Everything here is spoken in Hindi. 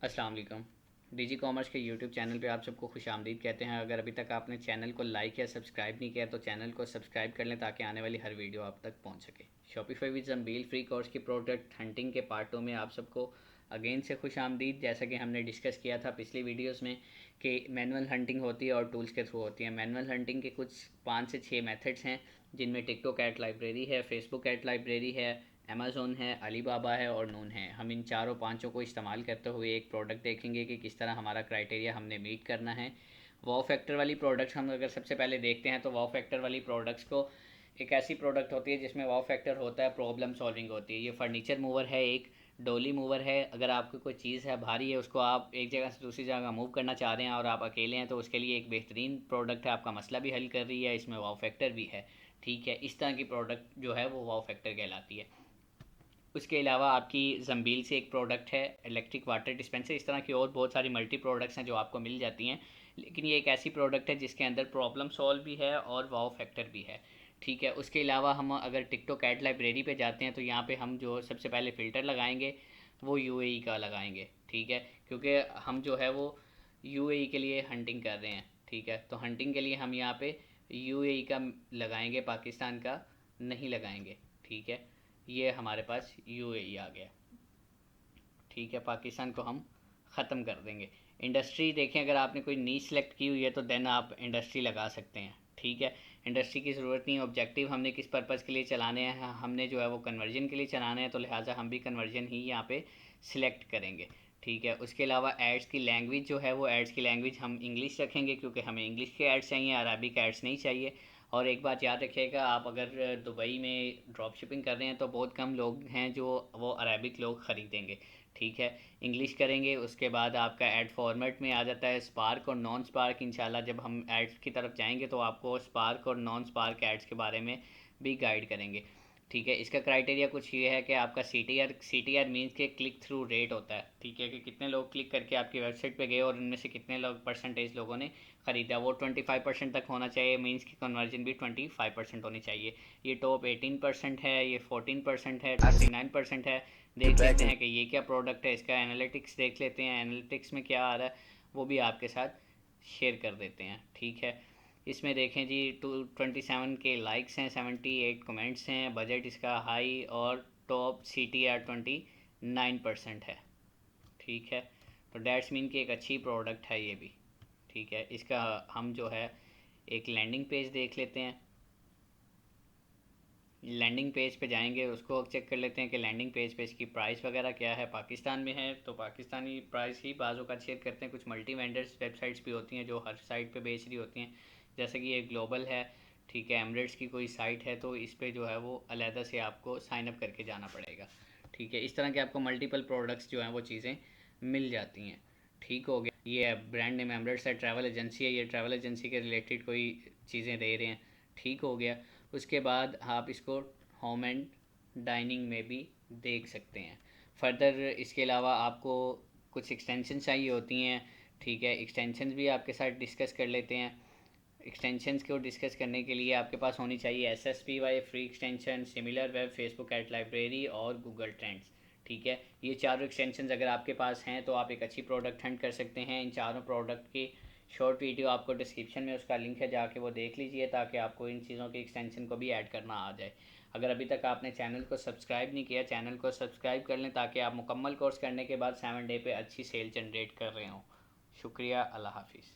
अस्सलाम वालेकुम। डिजी कॉमर्स के यूट्यूब चैनल पे आप सबको खुश आमदीद कहते हैं। अगर अभी तक आपने चैनल को लाइक या सब्सक्राइब नहीं किया तो चैनल को सब्सक्राइब कर लें ताकि आने वाली हर वीडियो आप तक पहुंच सके। शॉपिफाई विद ज़ंबील फ्री कोर्स की प्रोडक्ट हंटिंग के पार्ट 2 में आप सबको अगेन से खुश आमदीद। जैसा कि हमने डिस्कस किया था पिछली वीडियोज़ में कि मैनुअल हंटिंग होती है और टूल्स के थ्रू होती है। मैनुअल हंटिंग के कुछ 5 से 6 मेथड्स हैं, जिनमें टिकटॉक ऐड लाइब्रेरी है, फेसबुक ऐड लाइब्रेरी है, अमेज़ोन है, अलीबाबा है और नून है। हम इन चारों पांचों को इस्तेमाल करते हुए एक प्रोडक्ट देखेंगे कि किस तरह हमारा क्राइटेरिया हमने मीट करना है। वाव फैक्टर वाली प्रोडक्ट्स हम अगर सबसे पहले देखते हैं तो वाव फैक्टर वाली प्रोडक्ट्स को एक ऐसी प्रोडक्ट होती है जिसमें वाव फैक्टर होता है, प्रॉब्लम सॉल्विंग होती है। ये फर्नीचर मूवर है, एक डोली मूवर है। अगर आपकी कोई चीज़ है भारी है, उसको आप एक जगह से दूसरी जगह मूव करना चाह रहे हैं और आप अकेले हैं, तो उसके लिए एक बेहतरीन प्रोडक्ट है, आपका मसला भी हल कर रही है, इसमें वाव फैक्टर भी है। ठीक है, इस तरह की प्रोडक्ट जो है वो वाव फैक्टर कहलाती है। उसके अलावा आपकी ज़ंबील से एक प्रोडक्ट है इलेक्ट्रिक वाटर डिस्पेंसर। इस तरह की और बहुत सारी मल्टी प्रोडक्ट्स हैं जो आपको मिल जाती हैं, लेकिन ये एक ऐसी प्रोडक्ट है जिसके अंदर प्रॉब्लम सॉल्व भी है और वाव फैक्टर भी है। ठीक है, उसके अलावा हम अगर टिकटॉक ऐड लाइब्रेरी पे जाते हैं तो यहाँ पे हम जो सबसे पहले फ़िल्टर लगाएंगे वो यूएई का लगाएंगे। ठीक है, क्योंकि हम जो है वो यूएई के लिए हंटिंग कर रहे हैं। ठीक है, तो हंटिंग के लिए हम यहाँ पे यूएई का लगाएंगे, पाकिस्तान का नहीं लगाएंगे। ठीक है, ये हमारे पास यूएई आ गया। ठीक है, पाकिस्तान को हम ख़त्म कर देंगे। इंडस्ट्री देखें, अगर आपने कोई नी सेलेक्ट की हुई है तो देन आप इंडस्ट्री लगा सकते हैं। ठीक है, इंडस्ट्री की ज़रूरत नहीं है। ऑब्जेक्टिव हमने किस पर्पज़ के लिए चलाने हैं, हमने जो है वो कन्वर्जन के लिए चलाने हैं, तो लिहाजा हम भी कन्वर्जन ही यहाँ पे सिलेक्ट करेंगे। ठीक है, उसके अलावा एड्स की लैंग्वेज जो है वो एड्स की लैंग्वेज हम इंग्लिश रखेंगे, क्योंकि हमें इंग्लिश के एड्स चाहिए, अरबिक एड्स नहीं चाहिए। और एक बात याद रखिएगा, आप अगर दुबई में ड्रॉप शिपिंग कर रहे हैं तो बहुत कम लोग हैं जो वो अरबिक लोग ख़रीदेंगे। ठीक है, इंग्लिश करेंगे। उसके बाद आपका ऐड फॉर्मेट में आ जाता है स्पार्क और नॉन स्पार्क। इंशाल्लाह जब हम एड्स की तरफ जाएंगे तो आपको स्पार्क और नॉन स्पार्क एड्स के बारे में भी गाइड करेंगे। ठीक है, इसका क्राइटेरिया कुछ ये है कि आपका सी टी आर मीन्स के क्लिक थ्रू रेट होता है। ठीक है, कि कितने लोग क्लिक करके आपकी वेबसाइट पे गए और उनमें से कितने लोग परसेंटेज लोगों ने ख़रीदा, वो 25% तक होना चाहिए। मीन्स की कन्वर्जन भी 25% होनी चाहिए। ये टॉप 18% है, ये 14% है, 39% है। देख लेते हैं कि ये क्या प्रोडक्ट है, इसका एनालिटिक्स देख लेते हैं, एनालिटिक्स में क्या आ रहा है वो भी आपके साथ शेयर कर देते हैं। ठीक है, इसमें देखें जी 227 के लाइक्स हैं, 78 कमेंट्स हैं, बजट इसका हाई और टॉप CTR 29% है। ठीक है, तो डैट्स मीन की एक अच्छी प्रोडक्ट है ये भी। ठीक है, इसका हम जो है एक लैंडिंग पेज देख लेते हैं। लैंडिंग पेज पे जाएंगे, उसको चेक कर लेते हैं कि लैंडिंग पेज पे इसकी प्राइस वगैरह क्या है। पाकिस्तान में है तो पाकिस्तानी प्राइस ही बाज़ों का शेयर करते हैं। कुछ मल्टी वेंडर्स वेबसाइट्स भी होती हैं जो हर साइट पे बेच रही होती हैं, जैसे कि ये ग्लोबल है। ठीक है, एमरेट्स की कोई साइट है तो इस पर जो है वो अलहदा से आपको साइन अप करके जाना पड़ेगा। ठीक है, इस तरह के आपको मल्टीपल प्रोडक्ट्स जो हैं वो चीज़ें मिल जाती हैं। ठीक हो गया, ये ब्रांड नेम एमरेट्स है, ट्रैवल एजेंसी है, ये ट्रैवल एजेंसी के रिलेटेड कोई चीज़ें दे रहे हैं। ठीक हो गया, उसके बाद आप इसको होम एंड डाइनिंग में भी देख सकते हैं। फर्दर इसके अलावा आपको कुछ एक्सटेंशन चाहिए होती हैं। ठीक है, एक्सटेंशन भी आपके साथ डिस्कस कर लेते हैं। एक्सटेंशंस को डिस्कस करने के लिए आपके पास होनी चाहिए SSPY free extension, similar web, Facebook ad library और गूगल ट्रेंड्स। ठीक है, ये चारों एक्सटेंशंस अगर आपके पास हैं तो आप एक अच्छी प्रोडक्ट हंट कर सकते हैं। इन चारों प्रोडक्ट की शॉर्ट वीडियो आपको डिस्क्रिप्शन में उसका लिंक है, जाके वो देख लीजिए ताकि आपको इन चीज़ों की एक्सटेंशन को भी ऐड करना आ जाए। अगर अभी तक आपने चैनल को सब्सक्राइब नहीं किया, चैनल को सब्सक्राइब कर लें ताकि आप मुकम्मल कोर्स करने के बाद 7 डे पे अच्छी सेल जनरेट कर रहे हों। शुक्रिया, अल्लाह हाफिज़।